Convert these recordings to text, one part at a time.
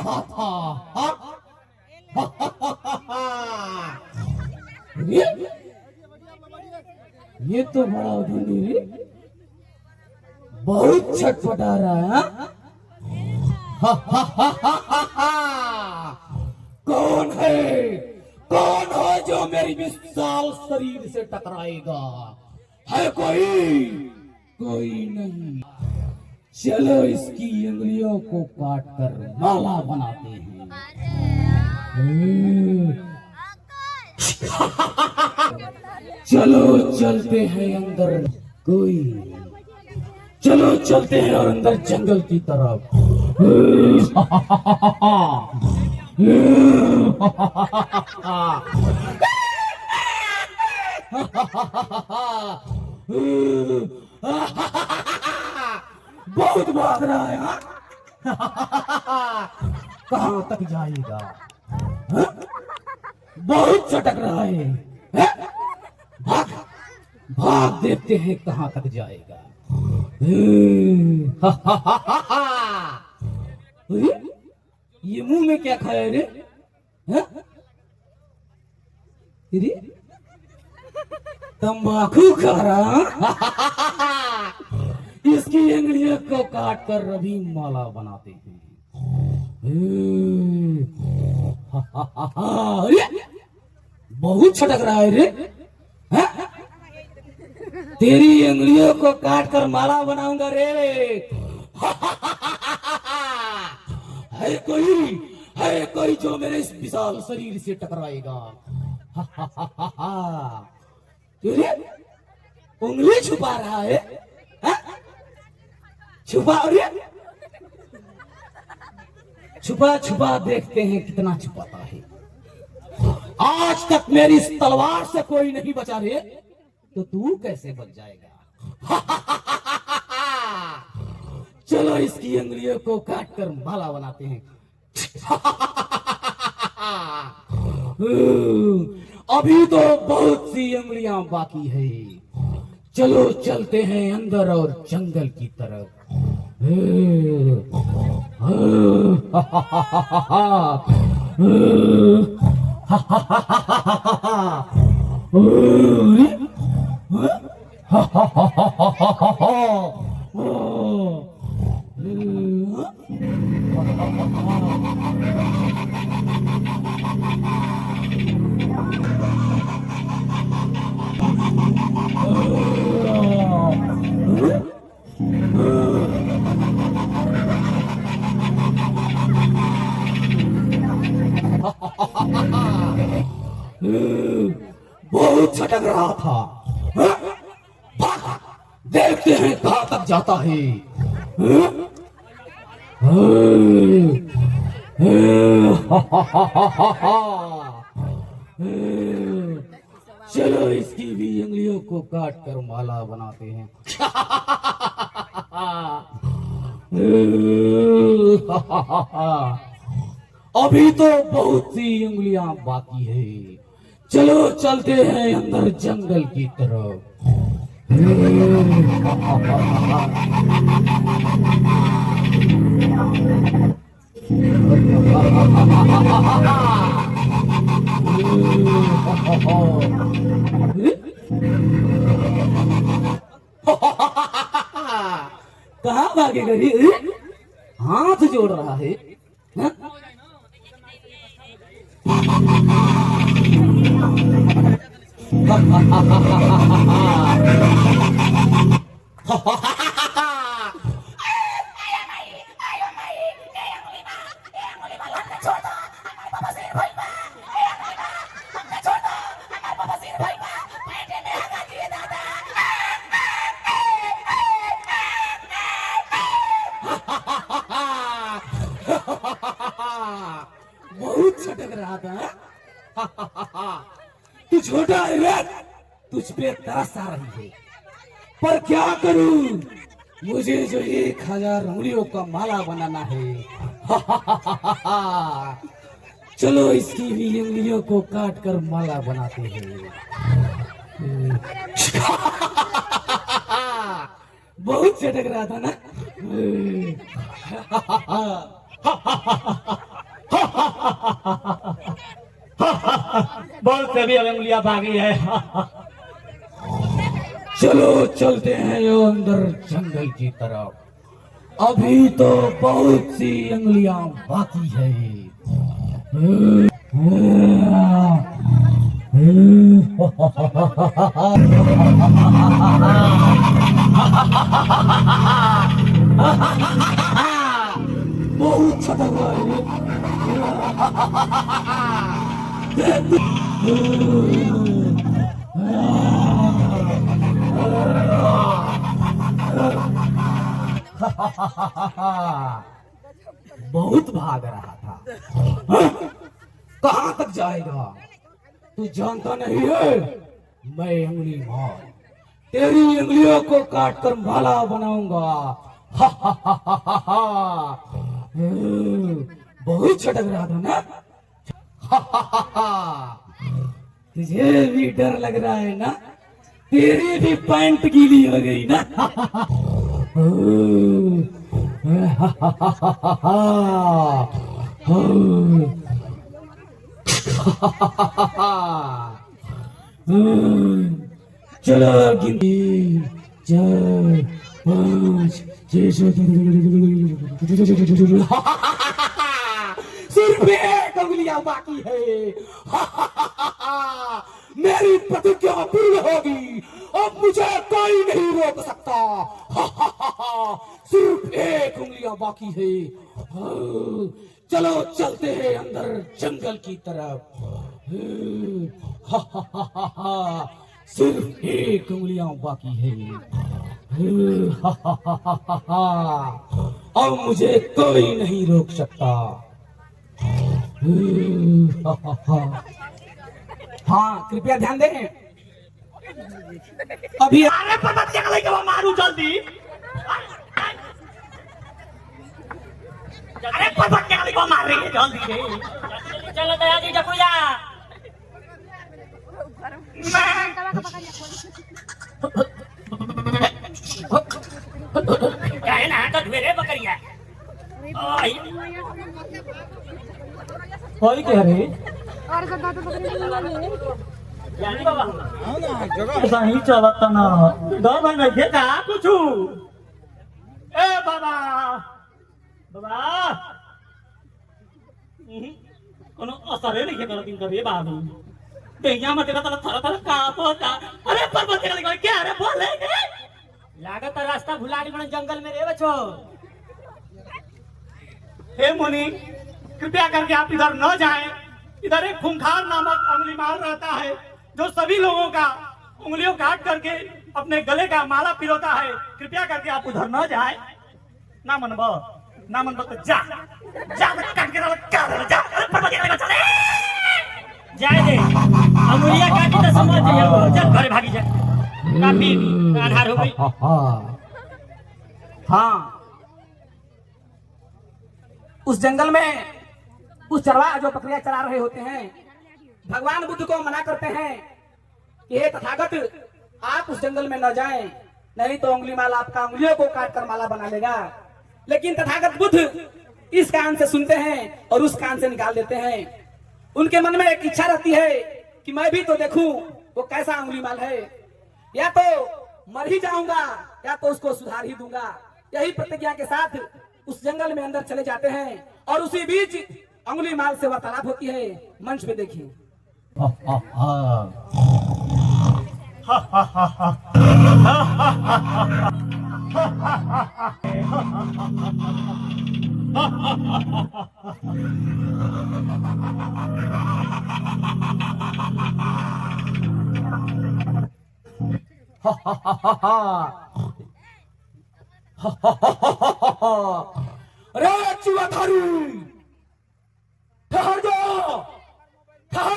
रहा था। ये तो बड़ा धनी रे, बहुत छटपटा रहा है। कौन है, कौन है जो मेरी विशाल शरीर से टकराएगा? है कोई? कोई नहीं। चलो इसकी उंगलियों को काट कर माला बनाते हैं। चलो चलते हैं अंदर। कोई, चलो चलते हैं और अंदर जंगल की तरफ। बहुत भाग रहा है। कहां तक जाएगा? बहुत चटक रहा है। भाग भाग, देखते हैं कहां तक जाएगा। ये मुंह में क्या खाया रे? तंबाकू खा रहा। इसकी उंगलियों को काट कर अभी माला बनाते हैं। बहुत छटक रहा है रे। तेरी उंगलियों को काट कर माला बनाऊंगा रे। है कोई, है कोई जो मेरे इस विशाल शरीर से टकराएगा? उंगली छुपा रहा है। छुपा, छुपा छुपा देखते हैं कितना छुपाता है। आज तक मेरी इस तलवार से कोई नहीं बचा रे, तो तू कैसे बच जाएगा? चलो इसकी उंगलियों को काट कर माला बनाते हैं। अभी तो बहुत सी उंगलियां बाकी है। चलो चलते हैं अंदर और जंगल की तरफ। बहुत छटक रहा था। देखते हैं कहां तक जाता है। चलो इसकी भी उंगलियों को काट कर माला बनाते हैं। अभी तो बहुत सी उंगलियां बाकी है। चलो चलते हैं अंदर जंगल की तरफ। कहाँ भागेगा रे? हाथ जोड़ रहा है। बहुत छटक रहा था। तू छोटा है रे, तुझ पे तरस आ रही है, पर क्या करूं? मुझे जो 1000 उंगलियों का माला बनाना है। चलो इसकी भी उंगलियों को काट कर माला बनाते हैं। बहुत छटक रहा था ना। बहुत से भी उंगलियां भागी है। चलो चलते हैं अंदर जंगल की तरफ। अभी तो बहुत सी उंगलियां बाकी है। बहुत खतरनाक है। बहुत भाग रहा था। कहां तक जाएगा? तू जानता नहीं है मैं उंगली मार तेरी उंगलियों को काट कर माला बनाऊंगा। बहुत छटक रहा था ना? तुझे भी डर लग रहा है ना? तेरी भी पैंट गीली हो गई ना? चलो गिनती 4 5 6 सिर्फ एक उंगलियां बाकी है। मेरी प्रतिज्ञा पूर्ण होगी। अब मुझे कोई नहीं रोक सकता। सिर्फ एक उंगलियां बाकी है। चलो चलते हैं अंदर जंगल की तरफ। सिर्फ एक उंगलियां बाकी है। अब मुझे कोई नहीं रोक सकता। हाँ कृपया ध्यान दें। अभी अरे पर्वत निकले के वो मारू जल्दी। अरे पर्वत निकले को मार रही है जल्दी रे। चलो दया जी जकुया। क्या है ना तो ढेरे बकरिया। कोई कह रहे यानी बाबा ऐसा ही चलता ना दो भाई नहीं देखा कुछ ए बाबा बाबा कोनो असर नहीं कर दिन करे बाबू देहिया में तेरा थरा थरा कांपता। अरे पर्वत निकल क्या रे बोले लागत रास्ता भुला गई जंगल में रे बच्चों। हे मुनि कृपया करके आप इधर न जाएं। इधर एक खूंखार नामक उंगली माल रहता है जो सभी लोगों का उंगलियों काट करके अपने गले का माला पिरोता है। कृपया करके आप उधर न जाएं। ना मनबो तो जा काट के जा जाए दे अंगुलियां काटी तो समझ जाइए चल घर भागी जा काफी आधार हो गई। हाँ उस जंगल में उस चरवाहा जो बकरियां चरा रहे होते हैं भगवान बुद्ध को मना करते हैं कि हे तथागत आप उस जंगल में न जाएं नहीं तो उंगली माला आपका उंगलियों को काट कर माला बना लेगा। लेकिन तथागत बुद्ध इस कान से सुनते हैं और उस कान से निकाल देते हैं। उनके मन में एक इच्छा रहती है कि मैं भी तो देखूं वो कैसा उंगली माल है। या तो मर ही जाऊंगा या तो उसको सुधार ही दूंगा। यही प्रतिज्ञा के साथ उस जंगल में अंदर चले जाते हैं और उसी बीच अंगुली माल से वार्तालाप होती है। मंच पे देखिए। अरे चुवाधारी ठहर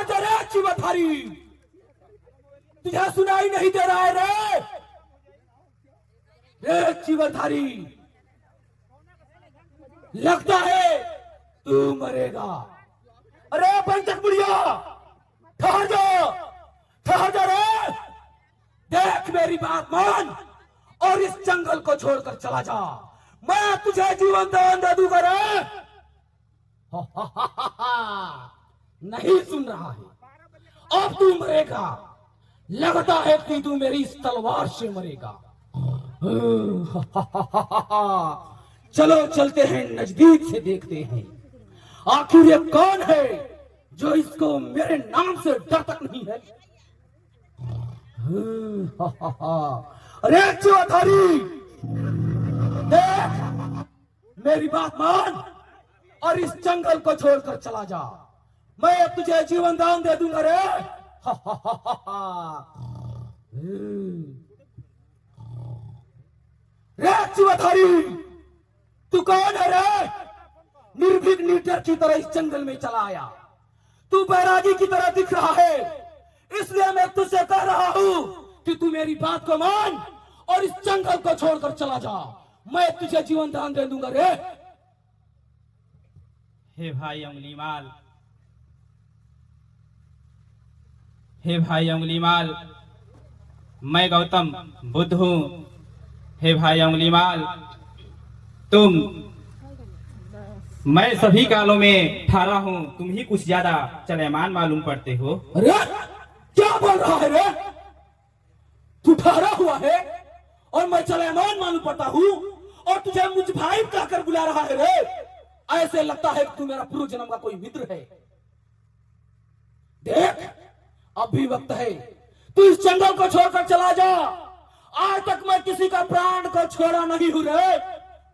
जा रे चुवाधारी तुझे सुनाई नहीं दे रहा है रे चुवाधारी लगता है तू मरेगा। अरे पंचक बुढ़िया ठहर जा रे देख मेरी बात मान और इस जंगल को छोड़कर चला जा। मैं तुझे जीवन दान दे दूंगा रे। नहीं सुन रहा है? अब तू मरेगा। लगता है कि तू मेरी इस तलवार से मरेगा। चलो चलते हैं, नजदीक से देखते हैं आखिर ये कौन है जो इसको मेरे नाम से डर तक नहीं है। अरे चौधारी, देख, मेरी बात मान और इस जंगल को छोड़कर चला जा। मैं तुझे जीवन दान दे दूंगा रे। रे चौधारी, तू कौन है रे? निर्भीक नीटर की तरह इस जंगल में चला आया। तू बैरागी की तरह दिख रहा है, इसलिए मैं तुझसे कह रहा हूं कि तू मेरी बात को मान और इस जंगल को छोड़कर चला जा। मैं तुझे जीवन दान दे दूंगा रे। हे भाई अंगुलीमाल, हे भाई अंगुलीमाल, मैं गौतम बुद्ध हूँ। हे भाई अंगुलीमाल, मैं सभी कालों में ठारा हूँ, तुम ही कुछ ज्यादा चलेमान मालूम पड़ते हो। अरे क्या बोल रहा है रे? तू ठारा हुआ है और मैं चलेमान मालूम पड़ता हूँ और तुझे मुझ भाई कहकर बुला रहा है रे? ऐसे लगता है कि तू मेरा पूर्व जन्म का कोई मित्र है। देख, अब भी वक्त है, तू इस जंगल को छोड़कर चला जा। आज तक मैं किसी का प्राण को छोड़ा नहीं हूं रे,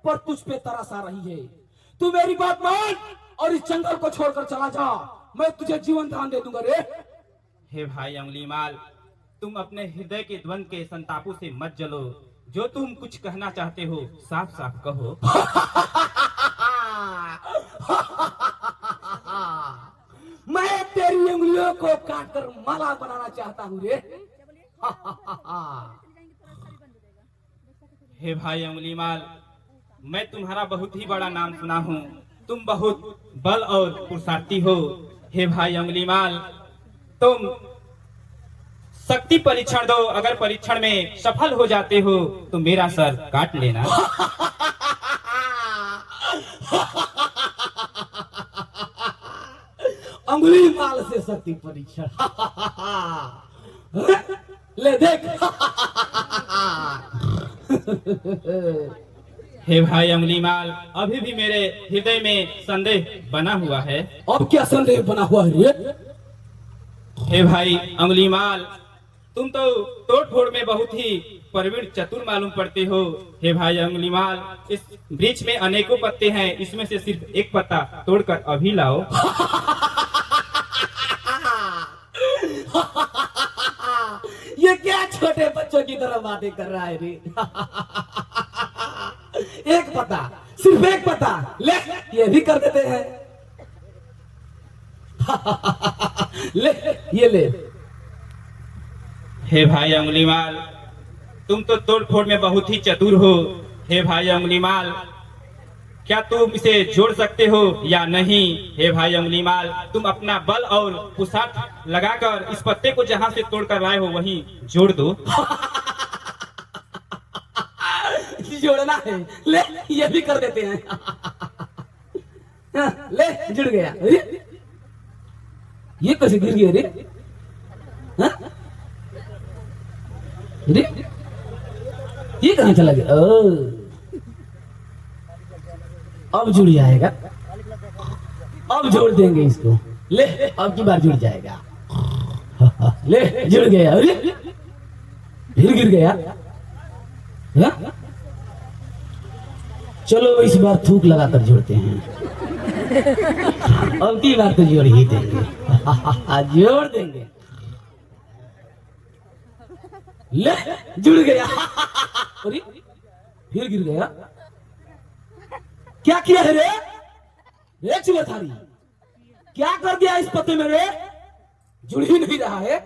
पर तुझ पे तरस आ रही है। तू मेरी बात मान और इस जंगल को छोड़कर चला जा। मैं तुझे जीवन दान दे दूंगा रे। हे भाई अंगुलीमाल, तुम अपने हृदय के द्वंद के संतापों से मत जलो। जो तुम कुछ कहना चाहते हो साफ साफ कहो। मैं तेरी उंगलियों को काटकर माला बनाना चाहता हूँ रे। हे भाई अंगुलीमाल, मैं तुम्हारा बहुत ही बड़ा नाम सुना हूँ। तुम बहुत बल और पुरुषार्थी हो। हे भाई अंगुलीमाल, तुम शक्ति परीक्षण दो। अगर परीक्षण में सफल हो जाते हो तो मेरा सर काट लेना। अंगुलीमाल से शक्ति परीक्षण। ले देख। हे भाई अंगुलीमाल, अभी भी मेरे हृदय में संदेह बना हुआ है। अब क्या संदेह बना हुआ है रे? हे भाई अंगुलीमाल, तुम तो तोड़ फोड़ में बहुत ही प्रवीण चतुर मालूम पड़ते हो। हे भाई अंगुलीमाल, इस वृक्ष में अनेकों पत्ते हैं, इसमें से सिर्फ एक पत्ता तोड़कर अभी लाओ। ये क्या छोटे बच्चों की तरह बातें कर रहा है रे? एक पता, सिर्फ एक पता ले, ये भी कर देते हैं। ले, ये ले। हे भाई अंगुलीमाल, तुम तो तोड़ फोड़ में बहुत ही चतुर हो। हे भाई अंगुलीमाल, क्या तुम इसे जोड़ सकते हो या नहीं? हे भाई अंगुलीमाल, तुम अपना बल और पुरुषार्थ लगाकर इस पत्ते को जहां से तोड़ कर लाए हो वहीं जोड़ दो। जोड़ना है, ले, ये भी कर देते हैं। ले, जुड़ गया। अरे ये कैसे गिर गया रे? अरे ये कहां चला गया? अब जुड़ जाएगा। अब जोड़ देंगे इसको। ले, अब की बार जुड़ जाएगा। ले, जुड़ गया। अरे फिर गिर गया। हा? चलो इस बार थूक लगाकर जोड़ते हैं। अब की बार तो जोड़ ही देंगे। जोड़ देंगे। ले, जुड़ गया। अरे फिर गिर गया। क्या किया है रे? रे चुलथारी, क्या कर दिया इस पत्ते में रे? जुड़ ही नहीं रहा है।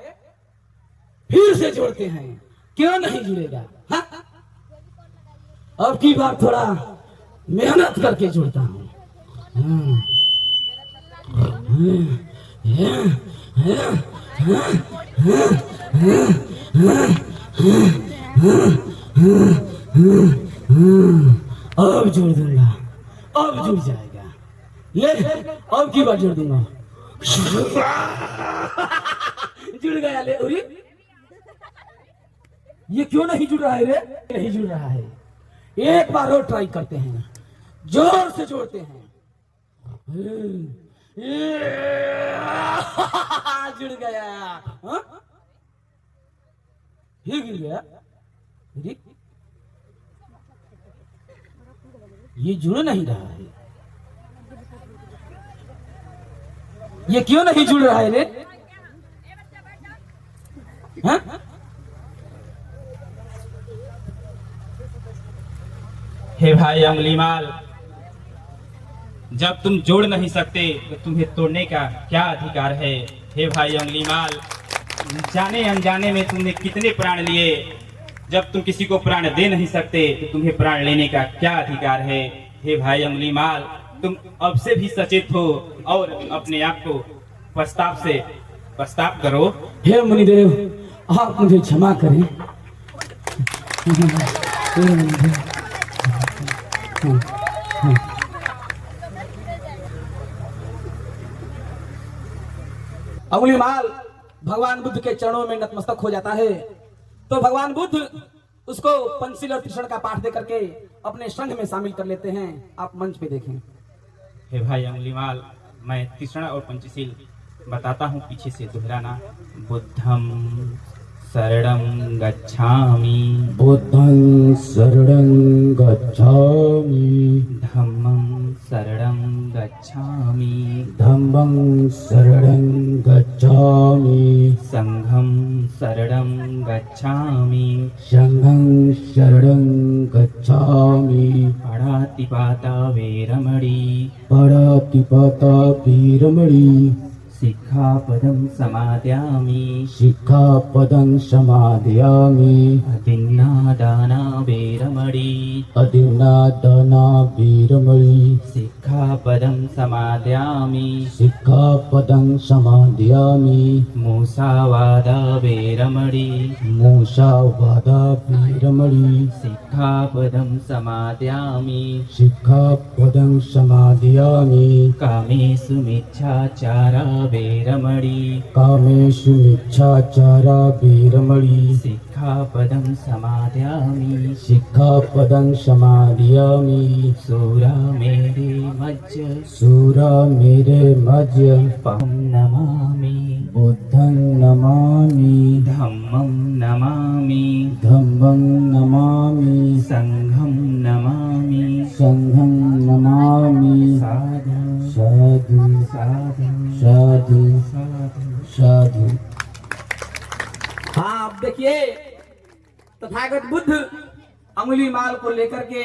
फिर से जोड़ते हैं, क्यों नहीं जुड़ेगा? हा? अब की बार थोड़ा मेहनत करके जोड़ता हूं। अब जोड़ दूंगा, अब जुड़ जाएगा। ले अब की बार जोड़ दूंगा। जुड़ गया ले। अरे ये क्यों नहीं जुड़ रहा है रे? नहीं जुड़ रहा है। एक बार और ट्राई करते हैं, जोर से जोड़ते हैं। जुड़ गया। हाँ? ये गिर गया। ये जुड़ नहीं रहा है। ये क्यों नहीं जुड़ रहा है रे? हाँ? हे भाई अंगुलीमाल, जब तुम जोड़ नहीं सकते तो तुम्हें तोड़ने का क्या अधिकार है? हे भाई अंगुलीमाल, जाने अनजाने में तुमने कितने प्राण लिए। जब तुम किसी को प्राण दे नहीं सकते तो तुम्हें प्राण लेने का क्या अधिकार है? हे भाई अंगुलीमाल, तुम अब से भी सचेत हो और अपने आप को पश्चाताप करो। हे मुनिदेव, आप मुझे क्षमा करें। अंगुलीमाल भगवान बुद्ध के चरणों में नतमस्तक हो जाता है, तो भगवान बुद्ध उसको पंचशील और त्रिशरण का पाठ दे करके अपने संघ में शामिल कर लेते हैं। आप मंच पे देखें। हे भाई अंगुलीमाल, मैं त्रिशरण और पंचशील बताता हूँ, पीछे से दोहराना। बुद्धं शरणं गच्छामि, बुद्धं शरणं गच्छामि, धम्मं शरणं गच्छामि, धम्मं शरणं गच्छामि, संघं शरणं गच्छामि, संघं शरणं गच्छामि, पाणातिपाता वेरमणि, पाणातिपाता वीरमणि, सिक्खापदं समादयामि, सिक्खापदं समादयामि, अदिन्नादाना वेरमणि, अदिन्नादाना वीरमणि, सिक्खापदं समादयामि, सिक्खापदं समादयामि, मूसावादा वेरमणि, मूसावादा वीरमणि, सिक्खापदं समादयामि, सिक्खापदं समादयामि, कामेषु मिच्छाचारा वेरमणि, कामेषु मिच्छाचारा वीरमणि, सिक्खापदं समादयामि, सिक्खापदं समादयामि, सूरा मेरे मज्ज, सूरा मेरे मज्ज, पं नमामि, बुद्धं नमामि, धम्मं नमामि, धम्मं नमामि, संघं नमामि, संघं नमामि, साधु साधु साधु साधु साधु। साधु। हाँ, आप देखिए, तथागत बुद्ध अंगुलीमाल को लेकर के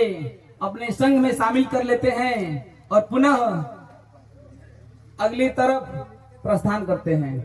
अपने संघ में शामिल कर लेते हैं और पुनः अगली तरफ प्रस्थान करते हैं।